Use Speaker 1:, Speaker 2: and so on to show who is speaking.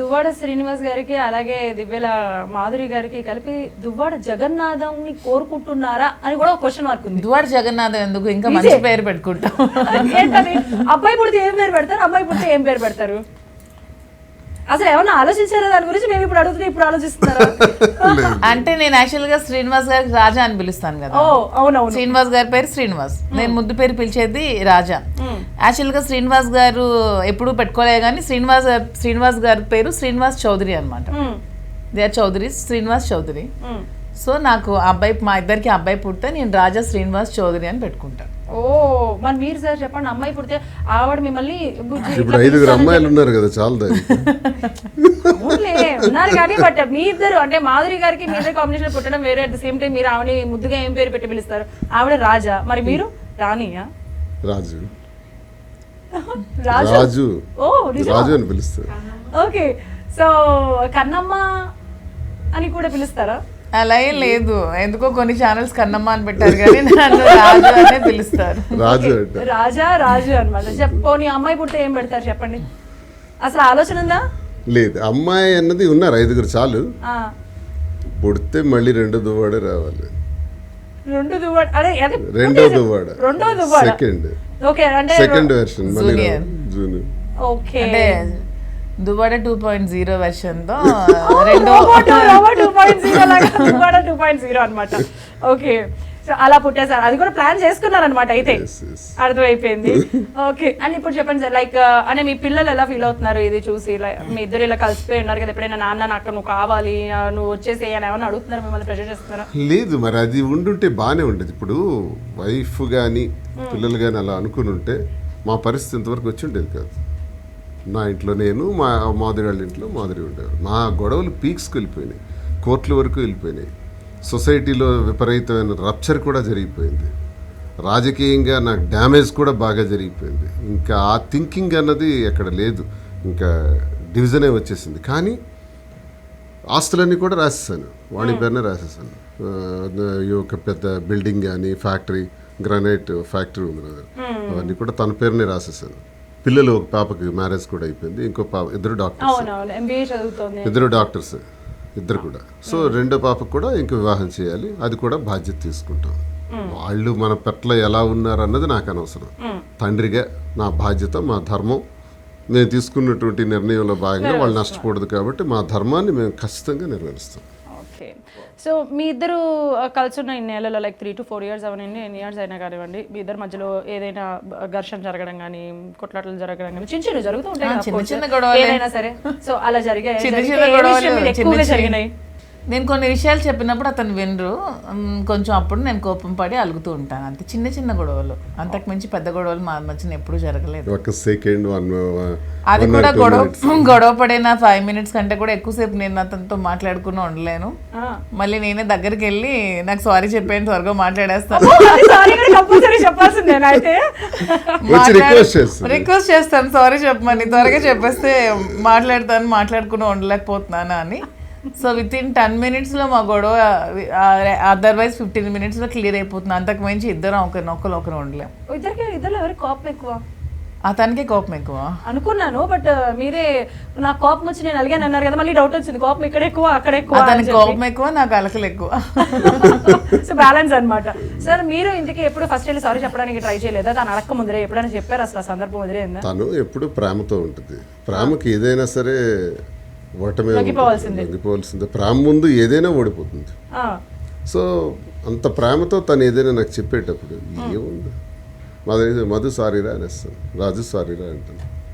Speaker 1: దువ్వాడ శ్రీనివాస్ గారికి అలాగే దివ్యల మాధురి గారికి కలిపి దువ్వాడ జగన్నాథంని కోరుకుంటున్నారా అని కూడా ఒక క్వశ్చన్ మార్క్ ఉంది.
Speaker 2: దువ్వాడ జగన్నాథం ఎందుకు, ఇంకా మంచి పేరు పెట్టుకుంటాం.
Speaker 1: ఏంటది? అబ్బాయి పుడితే ఏం పేరు పెడతారు, అమ్మాయి పుడితే ఏం పేరు పెడతారు? అసలు ఏమన్నా ఆలోచించారా దాని గురించి? మేము ఇప్పుడు అడుగుతున్నా, ఇప్పుడు ఆలోచిస్తున్నారా?
Speaker 2: అంటే నేను యాక్చువల్ గా శ్రీనివాస్ గారికి రాజా అని పిలుస్తాను కదా.
Speaker 1: అవునవును.
Speaker 2: శ్రీనివాస్ గారి పేరు శ్రీనివాస్, నేను ముద్దు పేరు పిలిచేది రాజా. యాక్చువల్ గా శ్రీనివాస్ గారు ఎప్పుడు పెట్టుకోలే కానీ శ్రీనివాస్ గారి పేరు శ్రీనివాస్ చౌదరి అనమాట. They are Chowdary, Srinivas Chowdary. So నాకు అబ్బాయి, మా ఇద్దరికి అబ్బాయి పుడితే నేను రాజా శ్రీనివాస్ చౌదరి అని పెట్టుకుంటాను.
Speaker 1: ఓ మరి మీరు సార్ చెప్పండి, అమ్మాయి పుడితే ఆవిడ మిమ్మల్ని
Speaker 3: ఇప్పుడు 5 అమ్మాయిలు ఉన్నారు కదా, చాలా
Speaker 1: ఉన్నారు కానీ బట్ మీ ఇద్దరు అంటే మాధురి గారికి మీ ఇద్దరు కాంబినేషన్ పుట్టడం వేరే, అట్ ద సేమ్ టైం మీరు ఆవిడ ముద్దుగా ఏం పేరు పెట్టి పిలుస్తారు? ఆవిడ రాజా, మరి మీరు రాణియా?
Speaker 3: రాజు
Speaker 1: రాజు. ఓ
Speaker 3: రాజు అని పిలుస్తారు.
Speaker 1: ఓకే, సో కన్నమ్మ అని కూడా పిలుస్తారా?
Speaker 2: అలా ఏం లేదు, ఎందుకో కొన్ని ఛానల్స్ కన్నమ్మ అని పెట్టారు కానీ నన్ను రాజు అనే పిలుస్తారు.
Speaker 1: రాజు అనమాట. పోనీ అమ్మాయి పుడితే ఏం పెడతారు చెప్పండి? అసలు ఆలోచన ఉందా?
Speaker 3: లేదు, అమ్మాయి అన్నది ఉన్నారు 5 చాలు. పుడితే మళ్ళీ 2 దువ్వాడే రావాలి.
Speaker 1: 2 దువ్వాడ, అదే
Speaker 3: రెండో Duvvada second version junior.
Speaker 1: Okay,
Speaker 2: అంటే దువ్వాడ 2.0 వెర్షన్ తో
Speaker 1: దువ్వాడ 2.0 అనమాట. ఓకే, సో అలా పుట్టేసారు, అది కూడా ప్లాన్ చేసుకున్నారనమాట అయితే. అర్థమైపోయింది. ఓకే, అండ్ ఇప్పుడు చెప్పండి సార్, లైక్ అంటే మీ పిల్లలు ఎలా ఫీల్ అవుతున్నారు ఇది చూసి? మీ ఇద్దరు ఇలా కలిసిపోయి ఉన్నారు కదా, ఎప్పుడైనా నాన్న నాకు నువ్వు కావాలి, నువ్వు వచ్చేసి అని ఏమన్నా అడుగుతున్నారు, మిమ్మల్ని ప్రెషర్ చేస్తున్నారా?
Speaker 3: లేదు, మరి అది ఉండుంటే బాగానే ఉండేది. ఇప్పుడు వైఫ్ కానీ పిల్లలు కానీ అలా అనుకుని ఉంటే మా పరిస్థితి ఇంతవరకు వచ్చి ఉండేది కాదు. నా ఇంట్లో నేను, మా మాధురి వాళ్ళ ఇంట్లో మాధురి ఉండేవారు. మా గొడవలు పీక్స్కి వెళ్ళిపోయినాయి, కోర్టుల వరకు వెళ్ళిపోయినాయి. సొసైటీలో విపరీతమైన రప్చర్ కూడా జరిగిపోయింది. రాజకీయంగా నాకు డ్యామేజ్ కూడా బాగా జరిగిపోయింది. ఇంకా ఆ థింకింగ్ అన్నది ఎక్కడ లేదు, ఇంకా డివిజనే వచ్చేసింది. కానీ ఆస్తులన్నీ కూడా రాసేసాను, వాణి పేరునే రాసేసాను. ఈ యొక్క పెద్ద బిల్డింగ్ కానీ ఫ్యాక్టరీ, గ్రానైట్ ఫ్యాక్టరీ ఉంది కదా, అవన్నీ కూడా తన పేరునే రాసేసాను. పిల్లలు, ఒక పాపకి మ్యారేజ్ కూడా అయిపోయింది, ఇంకో పాప, ఇద్దరు డాక్టర్స్ ఇద్దరు కూడా. సో రెండో పాపకు కూడా ఇంకో వివాహం చేయాలి, అది కూడా బాధ్యత తీసుకుంటాం. వాళ్ళు మన పట్ల ఎలా ఉన్నారు అన్నది నాకు అనవసరం. తండ్రిగా నా బాధ్యత, మా ధర్మం, మేము తీసుకున్నటువంటి నిర్ణయంలో భాగంగా వాళ్ళు నష్టపోడదు కాబట్టి మా ధర్మాన్ని మేము ఖచ్చితంగా నెరవేరుస్తాం.
Speaker 1: ఓకే, సో మీ ఇద్దరు కలిసి ఉన్న ఇన్ని ఏళ్ళలో లైక్ 3 to 4 years అవనండి, ఎన్ని ఇయర్స్ అయినా కానివ్వండి, మీ ఇద్దరి మధ్యలో ఏదైనా ఘర్షణ జరగడం కానీ, కొట్లాటలు జరగడం కానీ, చిన్న జరుగుతూ ఉంటాయి ఏదైనా సరే. సో అలా జరిగాయి.
Speaker 2: నేను కొన్ని విషయాలు చెప్పినప్పుడు అతను వినరు, కొంచెం అప్పుడు నేను కోపం పడి అలుగుతూ ఉంటాను. అంతే, చిన్న గొడవలు, అంతకు మించి పెద్ద గొడవలు మా మధ్యన ఎప్పుడు జరగలేదు. అది కూడా గొడవ పడిన 5 minutes కంటే కూడా ఎక్కువసేపు నేను అతనితో మాట్లాడుకుని ఉండలేను. మళ్ళీ నేనే దగ్గరికి వెళ్ళి నాకు సారీ చెప్పేయండి, త్వరగా మాట్లాడేస్తాను, రిక్వెస్ట్ చేస్తాను సారీ చెప్పమని, త్వరగా చెప్పేస్తే మాట్లాడుకుని ఉండలేకపోతున్నాను అని. సో విత్ ఇన్ 10 minutes మా గొడవ, అదర్వైజ్ 15 minutes క్లియర్ అయిపోతుంది. అంతకు మించి ఇద్దరం ఒకరు ఉండలేం. అతనికి కోపం ఎక్కువ
Speaker 1: అనుకున్నాను, బట్ మీరే నాకు కోపం వచ్చి నేను అలిగాను అన్నారు కదా, మళ్ళీ డౌట్ వచ్చింది, కోపం ఇక్కడ ఎక్కువ అక్కడ ఎక్కువ.
Speaker 2: అతనికి కోపం ఎక్కువ, నాకు అలకలు ఎక్కువ.
Speaker 1: సో బ్యాలెన్స్ అనమాట. సార్ మీరు ఇంటికి ఎప్పుడు ఫస్ట్ వెళ్ళి సారీ చెప్పడానికి ట్రై చేయలేదా? తను అడక్క ముందరే ఎప్పుడైనా చెప్పారు? అసలు సందర్భం ఎదురైందా?
Speaker 3: తను ఎప్పుడు ప్రేమతో ఉంటుంది. ప్రేమకి ఏదైనా సరే ఓటమే లొంగిపోవాల్సిందే. ప్రేమ ముందు ఏదైనా ఓడిపోతుంది. సో అంత ప్రేమతో తను ఏదైనా నాకు చెప్పేటప్పుడు ఏముంది, మధు సారీరా అనేస్తాను, రాజు సారీరా అంటాను.